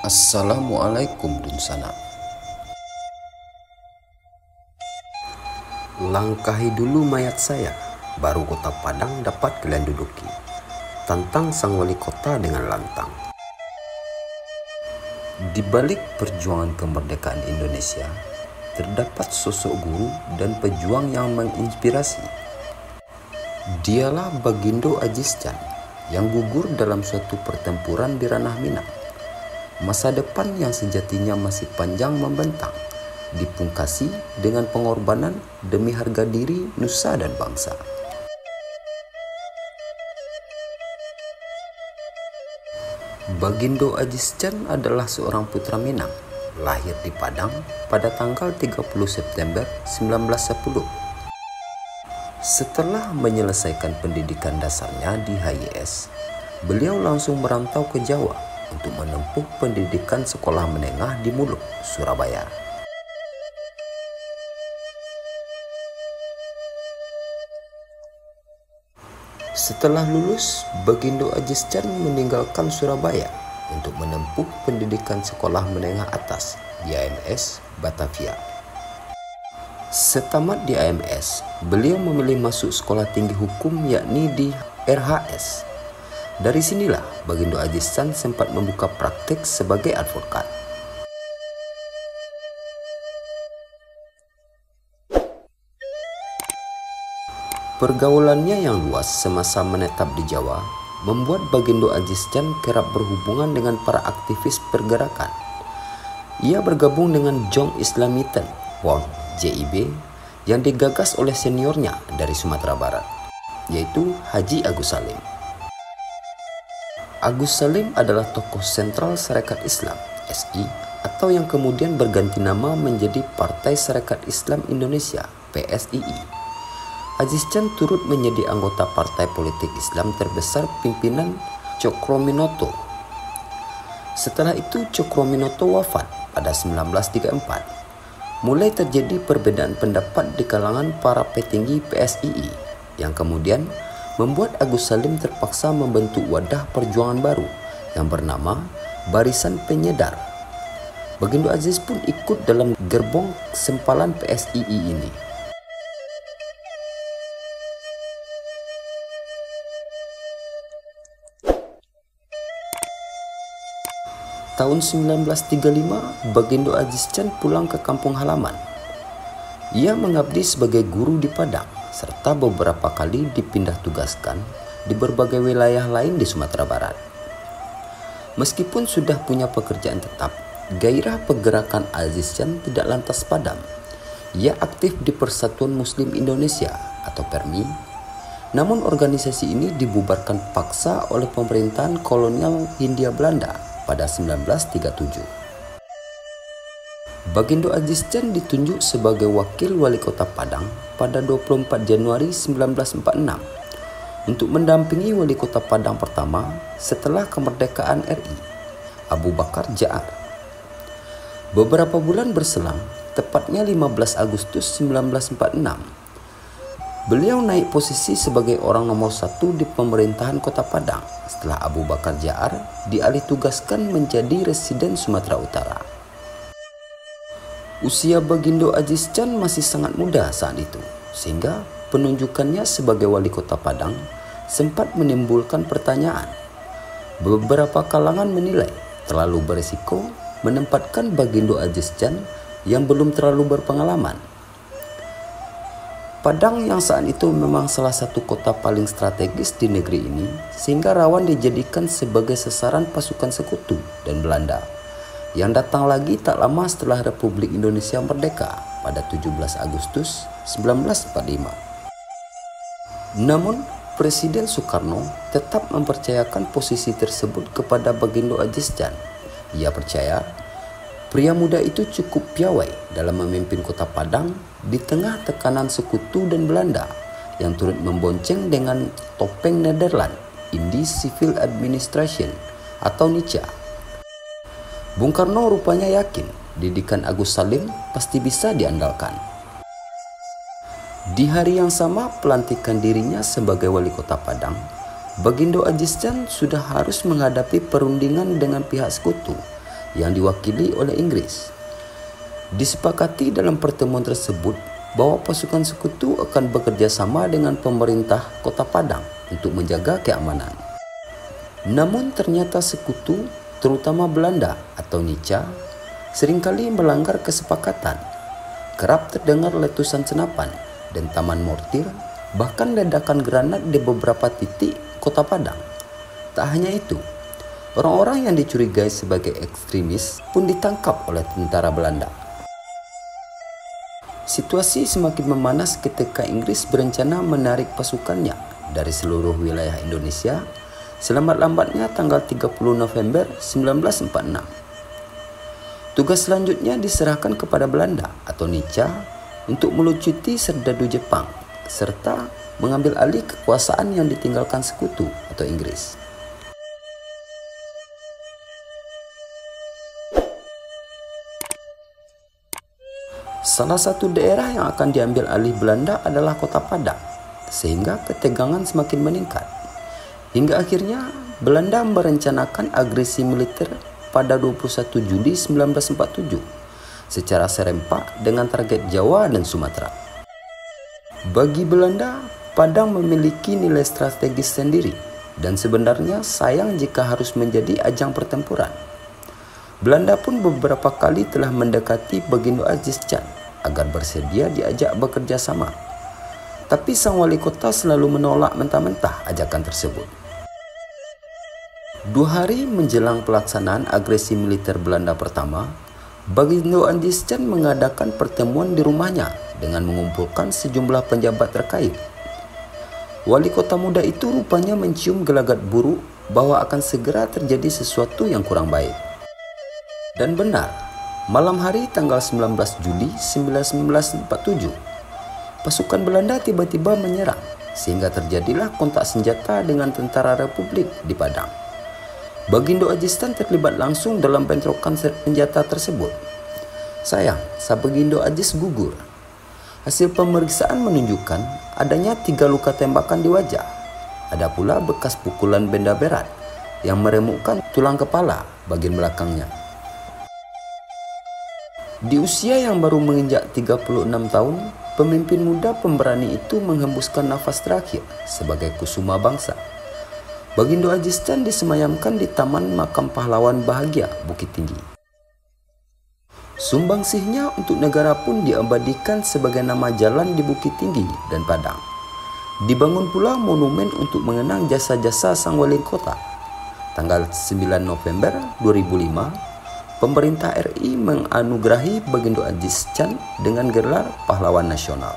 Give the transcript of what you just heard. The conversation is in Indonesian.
Assalamualaikum Dunsana. Langkahi dulu mayat saya, baru kota Padang dapat kalian duduki. Tantang sang wali kota dengan lantang. Di balik perjuangan kemerdekaan Indonesia, terdapat sosok guru dan pejuang yang menginspirasi. Dialah Bagindo Aziz Can yang gugur dalam suatu pertempuran di ranah Minang. Masa depan yang sejatinya masih panjang membentang, dipungkasi dengan pengorbanan demi harga diri nusa dan bangsa. Bagindo Aziz Can adalah seorang putra Minang, lahir di Padang pada tanggal 30 September 1910. Setelah menyelesaikan pendidikan dasarnya di HIS, beliau langsung merantau ke Jawa untuk menempuh pendidikan sekolah menengah di Muluk, Surabaya. Setelah lulus, Bagindo Aziz Can meninggalkan Surabaya untuk menempuh pendidikan sekolah menengah atas di AMS Batavia. Setamat di AMS, beliau memilih masuk sekolah tinggi hukum yakni di RHS. Dari sinilah Bagindo Aziz Can sempat membuka praktik sebagai advokat. Pergaulannya yang luas semasa menetap di Jawa membuat Bagindo Aziz Can kerap berhubungan dengan para aktivis pergerakan. Ia bergabung dengan Jong Islamiten, PON, JIB, yang digagas oleh seniornya dari Sumatera Barat, yaitu Haji Agus Salim. Agus Salim adalah tokoh sentral Sarekat Islam (SI) atau yang kemudian berganti nama menjadi Partai Sarekat Islam Indonesia (PSII). Aziz Can turut menjadi anggota partai politik Islam terbesar pimpinan Cokrominoto. Setelah itu Cokrominoto wafat pada 1934. Mulai terjadi perbedaan pendapat di kalangan para petinggi PSII yang kemudian membuat Agus Salim terpaksa membentuk wadah perjuangan baru yang bernama Barisan Penyedar. Bagindo Aziz pun ikut dalam gerbong sempalan PSII ini. Tahun 1935, Bagindo Aziz Can pulang ke kampung halaman. Ia mengabdi sebagai guru di Padang, serta beberapa kali dipindah tugaskan di berbagai wilayah lain di Sumatera Barat. Meskipun sudah punya pekerjaan tetap, gairah pergerakan Aziz Can tidak lantas padam. Ia aktif di Persatuan Muslim Indonesia atau PERMI, namun organisasi ini dibubarkan paksa oleh pemerintahan kolonial Hindia Belanda pada 1937. Bagindo Aziz Can ditunjuk sebagai wakil wali kota Padang pada 24 Januari 1946 untuk mendampingi wali kota Padang pertama setelah kemerdekaan RI, Abu Bakar Ja'ar. Beberapa bulan berselang, tepatnya 15 Agustus 1946, beliau naik posisi sebagai orang nomor 1 di pemerintahan kota Padang setelah Abu Bakar Ja'ar dialih tugaskan menjadi residen Sumatera Utara. Usia Bagindo Aziz Can masih sangat muda saat itu, sehingga penunjukannya sebagai wali kota Padang sempat menimbulkan pertanyaan. Beberapa kalangan menilai terlalu berisiko menempatkan Bagindo Aziz Can yang belum terlalu berpengalaman. Padang yang saat itu memang salah satu kota paling strategis di negeri ini, sehingga rawan dijadikan sebagai sasaran pasukan sekutu dan Belanda yang datang lagi tak lama setelah Republik Indonesia merdeka pada 17 Agustus 1945. Namun, Presiden Soekarno tetap mempercayakan posisi tersebut kepada Bagindo Aziz Can. Ia percaya pria muda itu cukup piawai dalam memimpin kota Padang di tengah tekanan sekutu dan Belanda yang turut membonceng dengan topeng Nederland, Indies Civil Administration atau NICA. Bung Karno rupanya yakin didikan Agus Salim pasti bisa diandalkan. Di hari yang sama pelantikan dirinya sebagai wali kota Padang, Bagindo Aziz Can sudah harus menghadapi perundingan dengan pihak sekutu yang diwakili oleh Inggris. Disepakati dalam pertemuan tersebut bahwa pasukan sekutu akan bekerja sama dengan pemerintah Kota Padang untuk menjaga keamanan. Namun ternyata sekutu, terutama Belanda atau Nica, seringkali melanggar kesepakatan. Kerap terdengar letusan senapan dan taman mortir, bahkan ledakan granat di beberapa titik Kota Padang. Tak hanya itu, orang-orang yang dicurigai sebagai ekstremis pun ditangkap oleh tentara Belanda. Situasi semakin memanas ketika Inggris berencana menarik pasukannya dari seluruh wilayah Indonesia selambat-lambatnya tanggal 30 November 1946. Tugas selanjutnya diserahkan kepada Belanda atau Nica untuk melucuti serdadu Jepang serta mengambil alih kekuasaan yang ditinggalkan sekutu atau Inggris. Salah satu daerah yang akan diambil alih Belanda adalah Kota Padang, sehingga ketegangan semakin meningkat. Hingga akhirnya Belanda merencanakan agresi militer pada 21 Juli 1947 secara serempak dengan target Jawa dan Sumatera. Bagi Belanda, Padang memiliki nilai strategis sendiri dan sebenarnya sayang jika harus menjadi ajang pertempuran. Belanda pun beberapa kali telah mendekati Bagindo Aziz Can agar bersedia diajak bekerja sama. Tapi sang wali kota selalu menolak mentah-mentah ajakan tersebut. 2 hari menjelang pelaksanaan agresi militer Belanda pertama, Bagindo Aziz Can mengadakan pertemuan di rumahnya dengan mengumpulkan sejumlah penjabat terkait. Wali kota muda itu rupanya mencium gelagat buruk bahwa akan segera terjadi sesuatu yang kurang baik. Dan benar, malam hari tanggal 19 Juli 1947, pasukan Belanda tiba-tiba menyerang sehingga terjadilah kontak senjata dengan tentara Republik di Padang. Bagindo Aziz Can terlibat langsung dalam bentrokan senjata tersebut. Sayang, sang Bagindo Aziz gugur. Hasil pemeriksaan menunjukkan adanya 3 luka tembakan di wajah. Ada pula bekas pukulan benda berat yang meremukkan tulang kepala bagian belakangnya. Di usia yang baru menginjak 36 tahun, pemimpin muda pemberani itu menghembuskan nafas terakhir sebagai kusuma bangsa. Bagindo Aziz Can disemayamkan di Taman Makam Pahlawan Bahagia, Bukit Tinggi. Sumbangsihnya untuk negara pun diabadikan sebagai nama jalan di Bukit Tinggi dan Padang. Dibangun pula monumen untuk mengenang jasa-jasa sang wali kota. Tanggal 9 November 2005, pemerintah RI menganugerahi Bagindo Aziz Can dengan gelar Pahlawan Nasional.